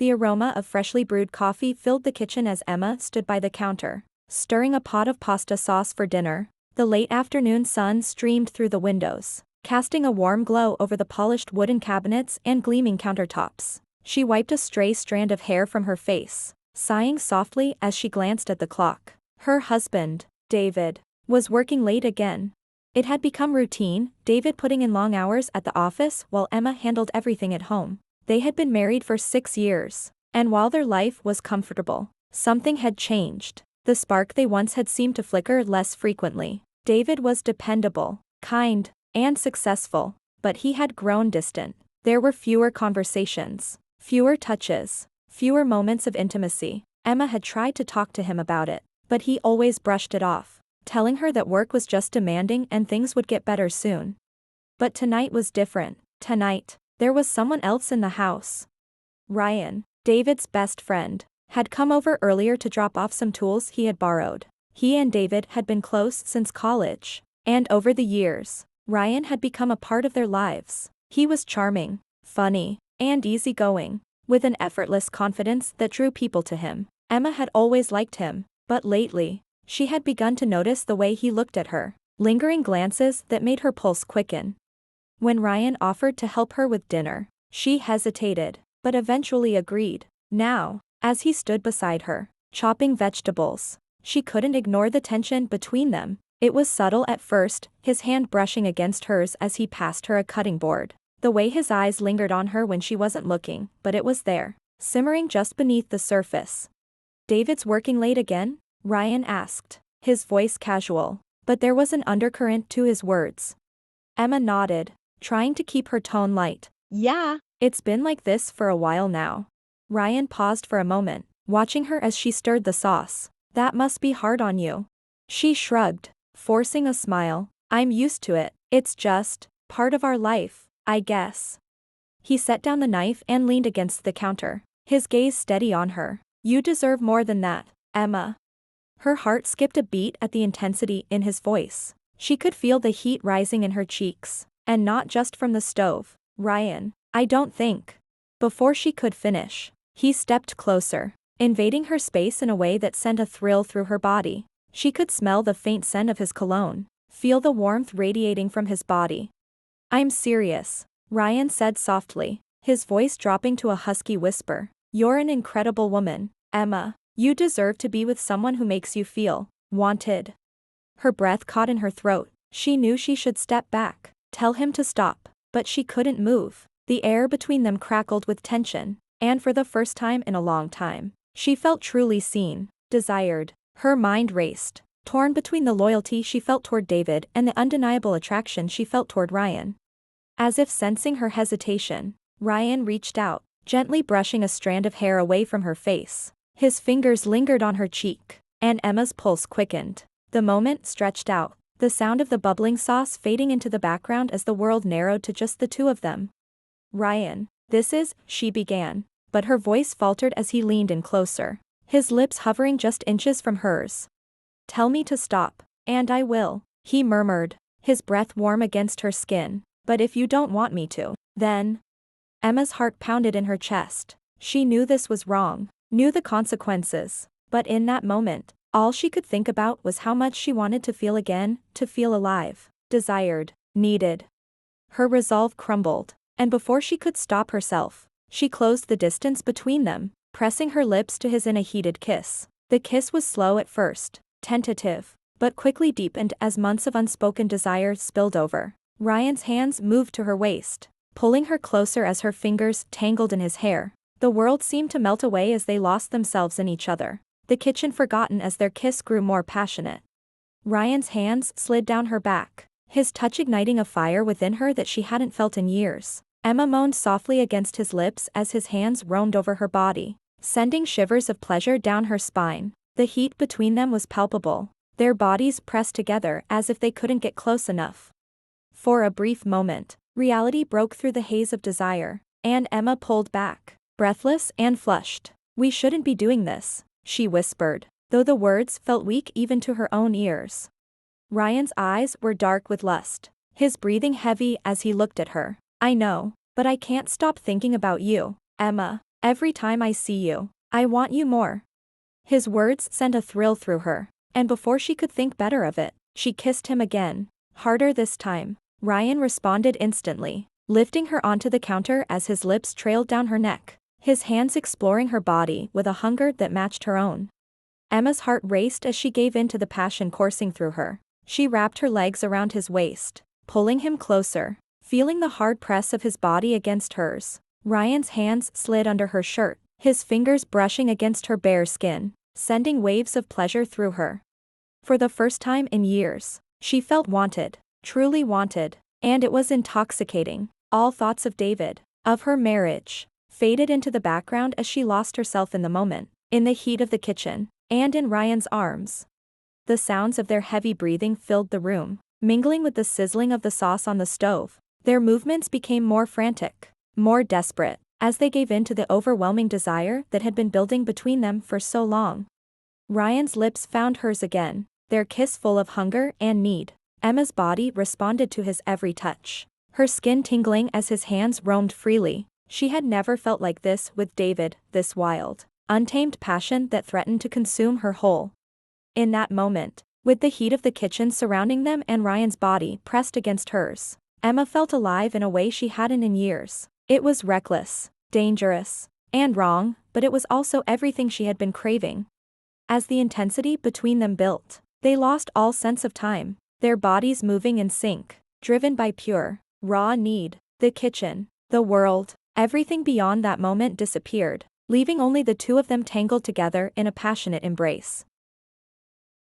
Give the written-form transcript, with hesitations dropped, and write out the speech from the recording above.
The aroma of freshly brewed coffee filled the kitchen as Emma stood by the counter, stirring a pot of pasta sauce for dinner. The late afternoon sun streamed through the windows, casting a warm glow over the polished wooden cabinets and gleaming countertops. She wiped a stray strand of hair from her face, sighing softly as she glanced at the clock. Her husband, David, was working late again. It had become routine, David putting in long hours at the office while Emma handled everything at home. They had been married for 6 years, and while their life was comfortable, something had changed. The spark they once had seemed to flicker less frequently. David was dependable, kind, and successful, but he had grown distant. There were fewer conversations, fewer touches, fewer moments of intimacy. Emma had tried to talk to him about it, but he always brushed it off, telling her that work was just demanding and things would get better soon. But tonight was different. Tonight, there was someone else in the house. Ryan, David's best friend, had come over earlier to drop off some tools he had borrowed. He and David had been close since college, and over the years, Ryan had become a part of their lives. He was charming, funny, and easygoing, with an effortless confidence that drew people to him. Emma had always liked him, but lately, she had begun to notice the way he looked at her, lingering glances that made her pulse quicken. When Ryan offered to help her with dinner, she hesitated, but eventually agreed. Now, as he stood beside her, chopping vegetables, she couldn't ignore the tension between them. It was subtle at first, his hand brushing against hers as he passed her a cutting board. The way his eyes lingered on her when she wasn't looking, but it was there, simmering just beneath the surface. "David's working late again?" Ryan asked, his voice casual, but there was an undercurrent to his words. Emma nodded, trying to keep her tone light. "Yeah, it's been like this for a while now." Ryan paused for a moment, watching her as she stirred the sauce. "That must be hard on you." She shrugged, forcing a smile. "I'm used to it. It's just part of our life, I guess." He set down the knife and leaned against the counter, his gaze steady on her. "You deserve more than that, Emma." Her heart skipped a beat at the intensity in his voice. She could feel the heat rising in her cheeks, and not just from the stove. "Ryan, I don't think." Before she could finish, he stepped closer, invading her space in a way that sent a thrill through her body. She could smell the faint scent of his cologne, feel the warmth radiating from his body. "I'm serious," Ryan said softly, his voice dropping to a husky whisper. "You're an incredible woman, Emma. You deserve to be with someone who makes you feel wanted." Her breath caught in her throat. She knew she should step back, tell him to stop, but she couldn't move. The air between them crackled with tension, and for the first time in a long time, she felt truly seen, desired. Her mind raced, torn between the loyalty she felt toward David and the undeniable attraction she felt toward Ryan. As if sensing her hesitation, Ryan reached out, gently brushing a strand of hair away from her face. His fingers lingered on her cheek, and Emma's pulse quickened. The moment stretched out, the sound of the bubbling sauce fading into the background as the world narrowed to just the two of them. "Ryan, this is," she began, but her voice faltered as he leaned in closer, his lips hovering just inches from hers. "Tell me to stop, and I will," he murmured, his breath warm against her skin. "But if you don't want me to, then..." Emma's heart pounded in her chest. She knew this was wrong, knew the consequences, but in that moment, all she could think about was how much she wanted to feel again, to feel alive, desired, needed. Her resolve crumbled, and before she could stop herself, she closed the distance between them, pressing her lips to his in a heated kiss. The kiss was slow at first, tentative, but quickly deepened as months of unspoken desire spilled over. Ryan's hands moved to her waist, pulling her closer as her fingers tangled in his hair. The world seemed to melt away as they lost themselves in each other, the kitchen forgotten as their kiss grew more passionate. Ryan's hands slid down her back, his touch igniting a fire within her that she hadn't felt in years. Emma moaned softly against his lips as his hands roamed over her body, sending shivers of pleasure down her spine. The heat between them was palpable, their bodies pressed together as if they couldn't get close enough. For a brief moment, reality broke through the haze of desire, and Emma pulled back, breathless and flushed. "We shouldn't be doing this," she whispered, though the words felt weak even to her own ears. Ryan's eyes were dark with lust, his breathing heavy as he looked at her. "I know, but I can't stop thinking about you, Emma." Every time I see you, I want you more." His words sent a thrill through her, and before she could think better of it, she kissed him again, harder this time. Ryan responded instantly, lifting her onto the counter as his lips trailed down her neck, his hands exploring her body with a hunger that matched her own. Emma's heart raced as she gave in to the passion coursing through her. She wrapped her legs around his waist, pulling him closer, feeling the hard press of his body against hers. Ryan's hands slid under her shirt, his fingers brushing against her bare skin, sending waves of pleasure through her. For the first time in years, she felt wanted, truly wanted, and it was intoxicating. All thoughts of David, of her marriage, faded into the background as she lost herself in the moment, in the heat of the kitchen, and in Ryan's arms. The sounds of their heavy breathing filled the room, mingling with the sizzling of the sauce on the stove. Their movements became more frantic, more desperate, as they gave in to the overwhelming desire that had been building between them for so long. Ryan's lips found hers again, their kiss full of hunger and need. Emma's body responded to his every touch, her skin tingling as his hands roamed freely. She had never felt like this with David, this wild, untamed passion that threatened to consume her whole. In that moment, with the heat of the kitchen surrounding them and Ryan's body pressed against hers, Emma felt alive in a way she hadn't in years. It was reckless, dangerous, and wrong, but it was also everything she had been craving. As the intensity between them built, they lost all sense of time, their bodies moving in sync, driven by pure, raw need. The kitchen, the world, everything beyond that moment disappeared, leaving only the two of them tangled together in a passionate embrace.